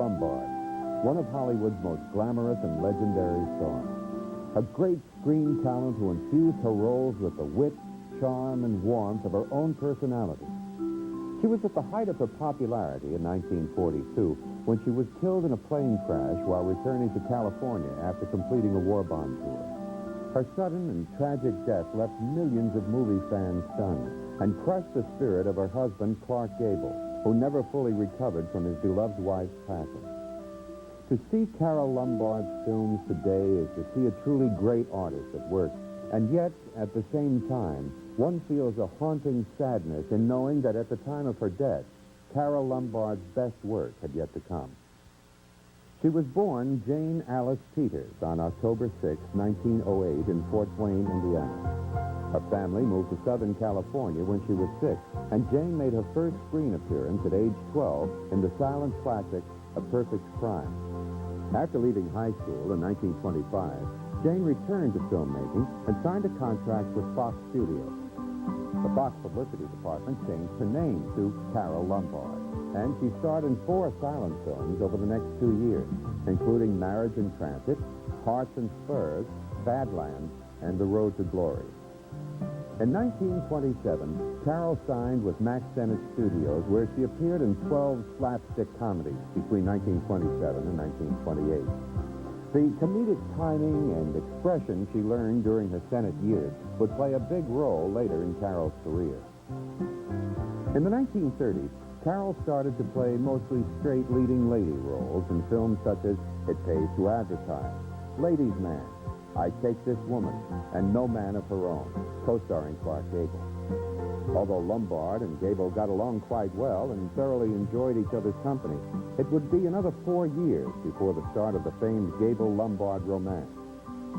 Lombard, one of Hollywood's most glamorous and legendary stars. A great screen talent who infused her roles with the wit, charm, and warmth of her own personality. She was at the height of her popularity in 1942 when she was killed in a plane crash while returning to California after completing a war bond tour. Her sudden and tragic death left millions of movie fans stunned and crushed the spirit of her husband, Clark Gable, who never fully recovered from his beloved wife's passing. To see Carole Lombard's films today is to see a truly great artist at work, and yet, at the same time, one feels a haunting sadness in knowing that at the time of her death, Carole Lombard's best work had yet to come. She was born Jane Alice Peters on October 6, 1908 in Fort Wayne, Indiana. Her family moved to Southern California when she was 6, and Jane made her first screen appearance at age 12 in the silent classic, A Perfect Crime. After leaving high school in 1925, Jane returned to filmmaking and signed a contract with Fox Studios. The Fox Publicity Department changed her name to Carole Lombard, and she starred in 4 silent films over the next 2 years, including Marriage in Transit, Hearts and Spurs, Badlands, and The Road to Glory. In 1927, Carole signed with Max Sennett Studios, where she appeared in 12 slapstick comedies between 1927 and 1928. The comedic timing and expression she learned during her Senate years would play a big role later in Carole's career. In the 1930s, Carole started to play mostly straight leading lady roles in films such as It Pays to Advertise, Ladies' Man, I Take This Woman, and No Man of Her Own, co-starring Clark Gable. Although Lombard and Gable got along quite well and thoroughly enjoyed each other's company, it would be another 4 years before the start of the famed Gable-Lombard romance.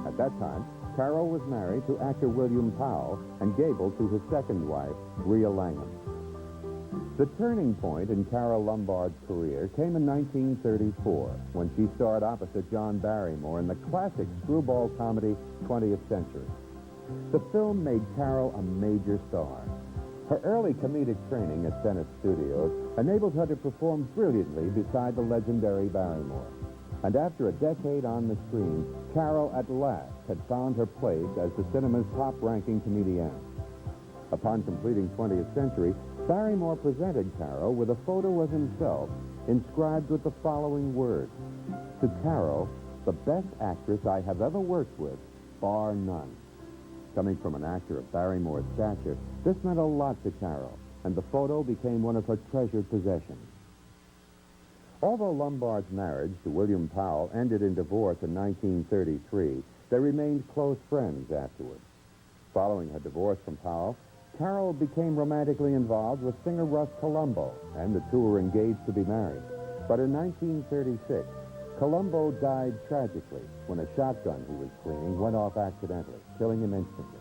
At that time, Carole was married to actor William Powell and Gable to his second wife, Rhea Langham. The turning point in Carole Lombard's career came in 1934 when she starred opposite John Barrymore in the classic screwball comedy 20th Century. The film made Carole a major star. Her early comedic training at Sennett Studios enabled her to perform brilliantly beside the legendary Barrymore. And after a decade on the screen, Carole at last had found her place as the cinema's top-ranking comedienne. Upon completing 20th Century, Barrymore presented Carole with a photo of himself inscribed with the following words: "To Carole, the best actress I have ever worked with, bar none." Coming from an actor of Barrymore's stature, this meant a lot to Carole, and the photo became one of her treasured possessions. Although Lombard's marriage to William Powell ended in divorce in 1933, they remained close friends afterward. Following her divorce from Powell, Carole became romantically involved with singer Russ Columbo, and the two were engaged to be married. But in 1936, Columbo died tragically when a shotgun he was cleaning went off accidentally, killing him instantly.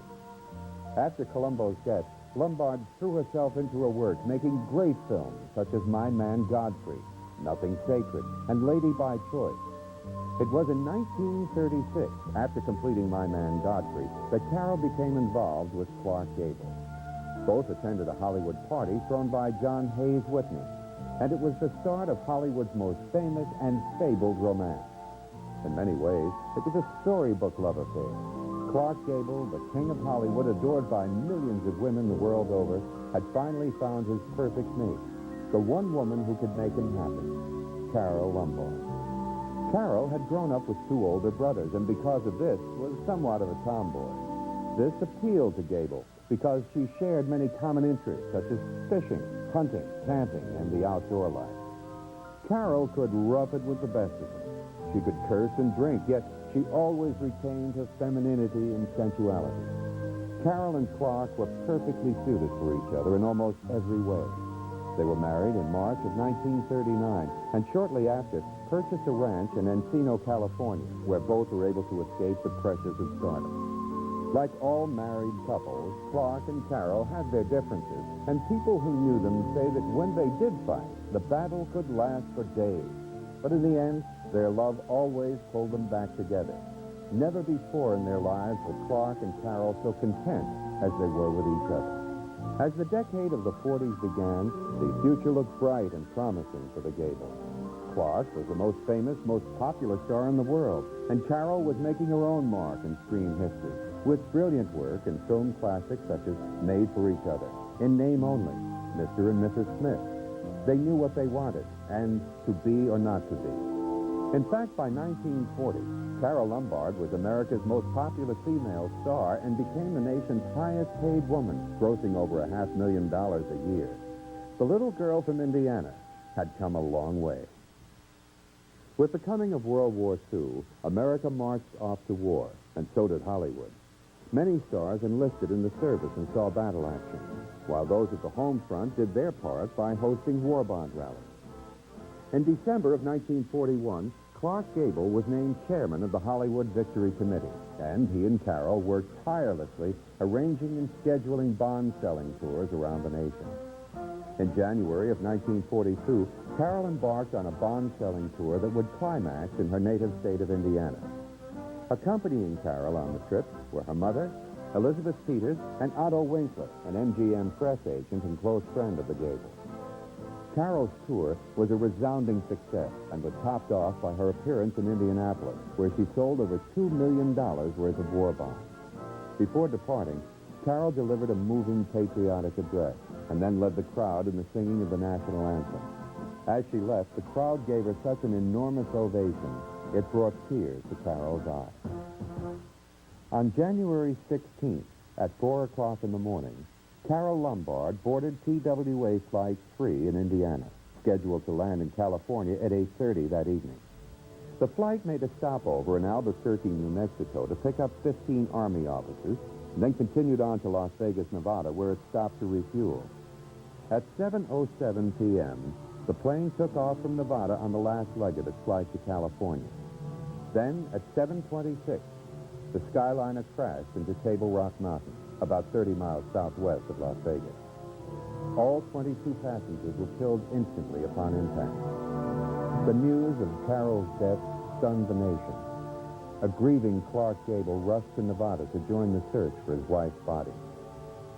After Columbo's death, Lombard threw herself into her work, making great films such as My Man Godfrey, Nothing Sacred, and Lady by Choice. It was in 1936, after completing My Man Godfrey, that Carole became involved with Clark Gable. Both attended a Hollywood party thrown by John Hayes Whitney, and it was the start of Hollywood's most famous and fabled romance. In many ways, it was a storybook love affair. Clark Gable, the king of Hollywood, adored by millions of women the world over, had finally found his perfect mate, the one woman who could make him happy, Carole Lombard. Carole had grown up with 2 older brothers, and because of this, was somewhat of a tomboy. This appealed to Gable because she shared many common interests, such as fishing, hunting, camping, and the outdoor life. Carole could rough it with the best of them. She could curse and drink, yet she always retained her femininity and sensuality. Carole and Clark were perfectly suited for each other in almost every way. They were married in March of 1939, and shortly after, purchased a ranch in Encino, California, where both were able to escape the pressures of stardom. Like all married couples, Clark and Carole had their differences, and people who knew them say that when they did fight, the battle could last for days. But in the end, their love always pulled them back together. Never before in their lives were Clark and Carole so content as they were with each other. As the decade of the 40s began, the future looked bright and promising for the Gables. Clark was the most famous, most popular star in the world, and Carole was making her own mark in screen history, with brilliant work in film classics such as Made for Each Other, In Name Only, Mr. and Mrs. Smith. They knew what they wanted, and to be or not to be. In fact, by 1940, Carole Lombard was America's most popular female star and became the nation's highest-paid woman, grossing over $500,000 a year. The little girl from Indiana had come a long way. With the coming of World War II, America marched off to war, and so did Hollywood. Many stars enlisted in the service and saw battle action, while those at the home front did their part by hosting war bond rallies. In December of 1941, Clark Gable was named chairman of the Hollywood Victory Committee, and he and Carole worked tirelessly arranging and scheduling bond-selling tours around the nation. In January of 1942, Carole embarked on a bond-selling tour that would climax in her native state of Indiana. Accompanying Carole on the trip were her mother, Elizabeth Peters, and Otto Winkler, an MGM press agent and close friend of the Gables. Carole's tour was a resounding success and was topped off by her appearance in Indianapolis, where she sold over $2 million worth of war bonds. Before departing, Carole delivered a moving patriotic address and then led the crowd in the singing of the national anthem. As she left, the crowd gave her such an enormous ovation, it brought tears to Carole's eyes. On January 16th, at 4 o'clock in the morning, Carole Lombard boarded TWA Flight 3 in Indiana, scheduled to land in California at 8:30 that evening. The flight made a stopover in Albuquerque, New Mexico, to pick up 15 Army officers, and then continued on to Las Vegas, Nevada, where it stopped to refuel. At 7:07 p.m., the plane took off from Nevada on the last leg of its flight to California. Then, at 7:26, the Skyliner crashed into Table Rock Mountain, about 30 miles southwest of Las Vegas. All 22 passengers were killed instantly upon impact. The news of Carole's death stunned the nation. A grieving Clark Gable rushed to Nevada to join the search for his wife's body.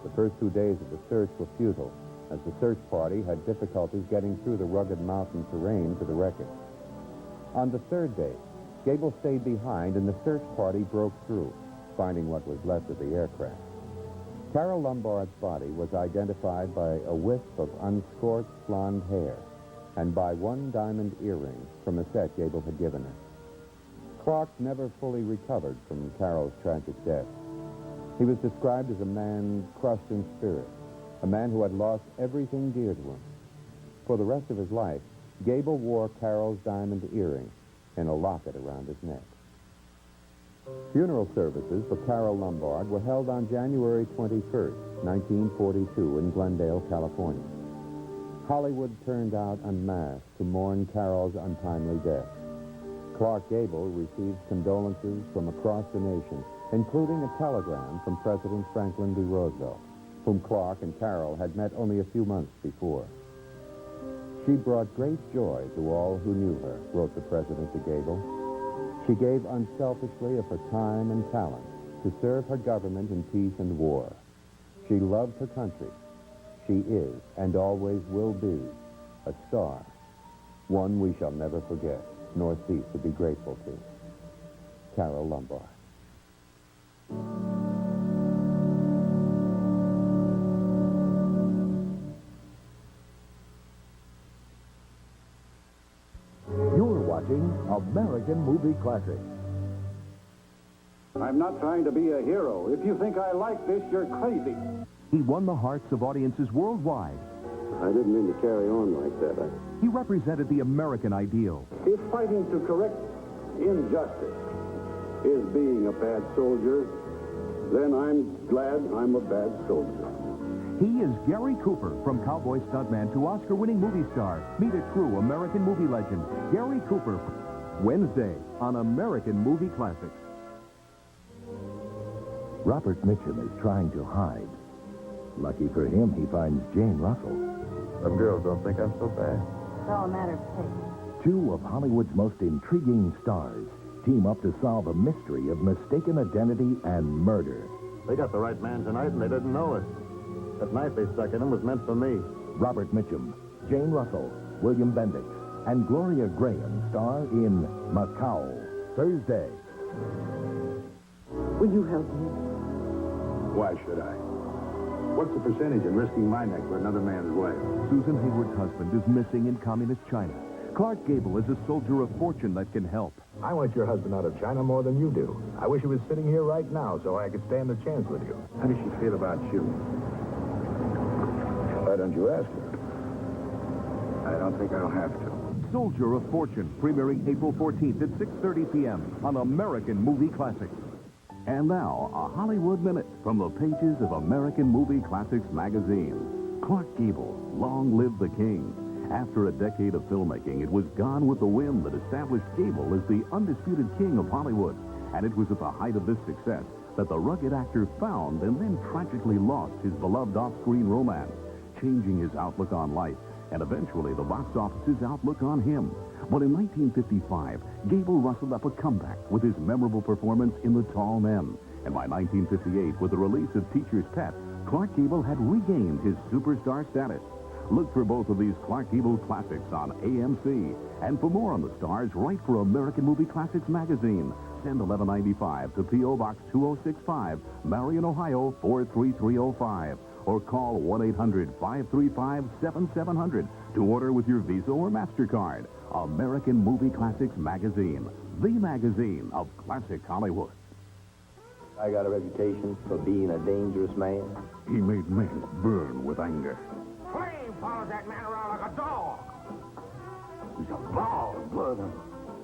The first 2 days of the search were futile, as the search party had difficulties getting through the rugged mountain terrain to the wreckage. On the third day, Gable stayed behind and the search party broke through, finding what was left of the aircraft. Carole Lombard's body was identified by a wisp of unscorched blonde hair and by one diamond earring from a set Gable had given her. Clark never fully recovered from Carole's tragic death. He was described as a man crushed in spirit, a man who had lost everything dear to him. For the rest of his life, Gable wore Carole's diamond earring in a locket around his neck. Funeral services for Carole Lombard were held on January 21st, 1942 in Glendale, California. Hollywood turned out en masse to mourn Carole's untimely death. Clark Gable received condolences from across the nation, including a telegram from President Franklin D. Roosevelt, whom Clark and Carole had met only a few months before. She brought great joy to all who knew her, wrote the president to Gable. She gave unselfishly of her time and talent to serve her government in peace and war. She loved her country. She is, and always will be, a star, one we shall never forget, nor cease to be grateful to. Carole Lombard. You're watching American Movie Classics. I'm not trying to be a hero. If you think I like this, you're crazy. He won the hearts of audiences worldwide. I didn't mean to carry on like that. He represented the American ideal. If fighting to correct injustice is being a bad soldier, then I'm glad I'm a bad soldier. He is Gary Cooper, from cowboy stuntman to Oscar-winning movie star. Meet a true American movie legend, Gary Cooper. Wednesday on American Movie Classics. Robert Mitchum is trying to hide. Lucky for him, he finds Jane Russell. Some girls don't think I'm so bad. It's all a matter of taste. Two of Hollywood's most intriguing stars team up to solve a mystery of mistaken identity and murder. They got the right man tonight, and they didn't know it. That knife they stuck in him was meant for me. Robert Mitchum, Jane Russell, William Bendix, and Gloria Graham star in Macau, Thursday. Will you help me? Why should I? What's the percentage in risking my neck for another man's wife? Susan Hayward's husband is missing in communist China. Clark Gable is a soldier of fortune that can help. I want your husband out of China more than you do. I wish he was sitting here right now so I could stand a chance with you. How does she feel about you? Why don't you ask her? I don't think I'll have to. Soldier of Fortune, premiering April 14th at 6:30 p.m. on American Movie Classics. And now, a Hollywood Minute from the pages of American Movie Classics magazine. Clark Gable, long live the king. After a decade of filmmaking, it was Gone with the Wind that established Gable as the undisputed king of Hollywood. And it was at the height of this success that the rugged actor found and then tragically lost his beloved off-screen romance, changing his outlook on life and eventually the box office's outlook on him. But in 1955, Gable rustled up a comeback with his memorable performance in The Tall Men. And by 1958, with the release of Teacher's Pet, Clark Gable had regained his superstar status. Look for both of these Clark Gable classics on AMC. And for more on the stars, write for American Movie Classics magazine. Send $11.95 to P.O. Box 2065, Marion, Ohio 43305. Or call 1-800-535-7700 to order with your Visa or MasterCard. American Movie Classics magazine, the magazine of classic Hollywood. I got a reputation for being a dangerous man. He made men burn with anger. Flame follows that man around like a dog. He's a ball of blood,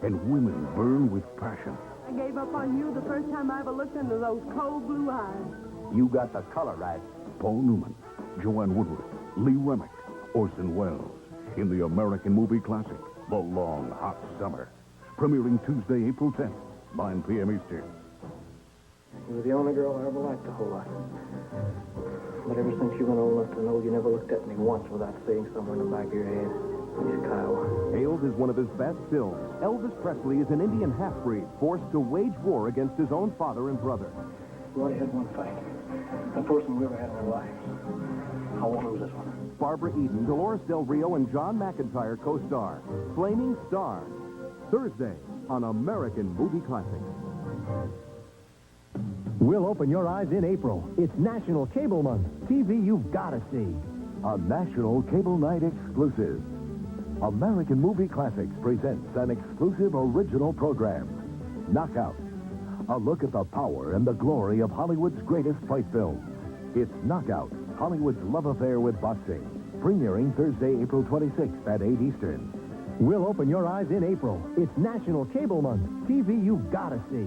and women burn with passion. I gave up on you the first time I ever looked into those cold blue eyes. You got the color right. Paul Newman, Joanne Woodward, Lee Remick, Orson Welles in the American Movie Classic, The Long Hot Summer. Premiering Tuesday, April 10th, 9 p.m. Eastern. You were the only girl I ever liked a whole lot. But ever since you went old enough to know, you never looked at me once without saying somewhere in the back of your head, he's Kiowa. Hailed as one of his best films, Elvis Presley is an Indian half-breed forced to wage war against his own father and brother. We already had one fight. The first one we ever had in our lives. I won't lose this one. Barbara Eden, Dolores Del Rio, and John McIntyre co-star. Flaming Stars. Thursday on American Movie Classics. We'll open your eyes in April. It's National Cable Month. TV you've got to see. A National Cable Night exclusive. American Movie Classics presents an exclusive original program. Knockout. A look at the power and the glory of Hollywood's greatest fight films. It's Knockout, Hollywood's love affair with boxing. Premiering Thursday, April 26th at 8 Eastern. We'll open your eyes in April. It's National Cable Month. TV you've got to see.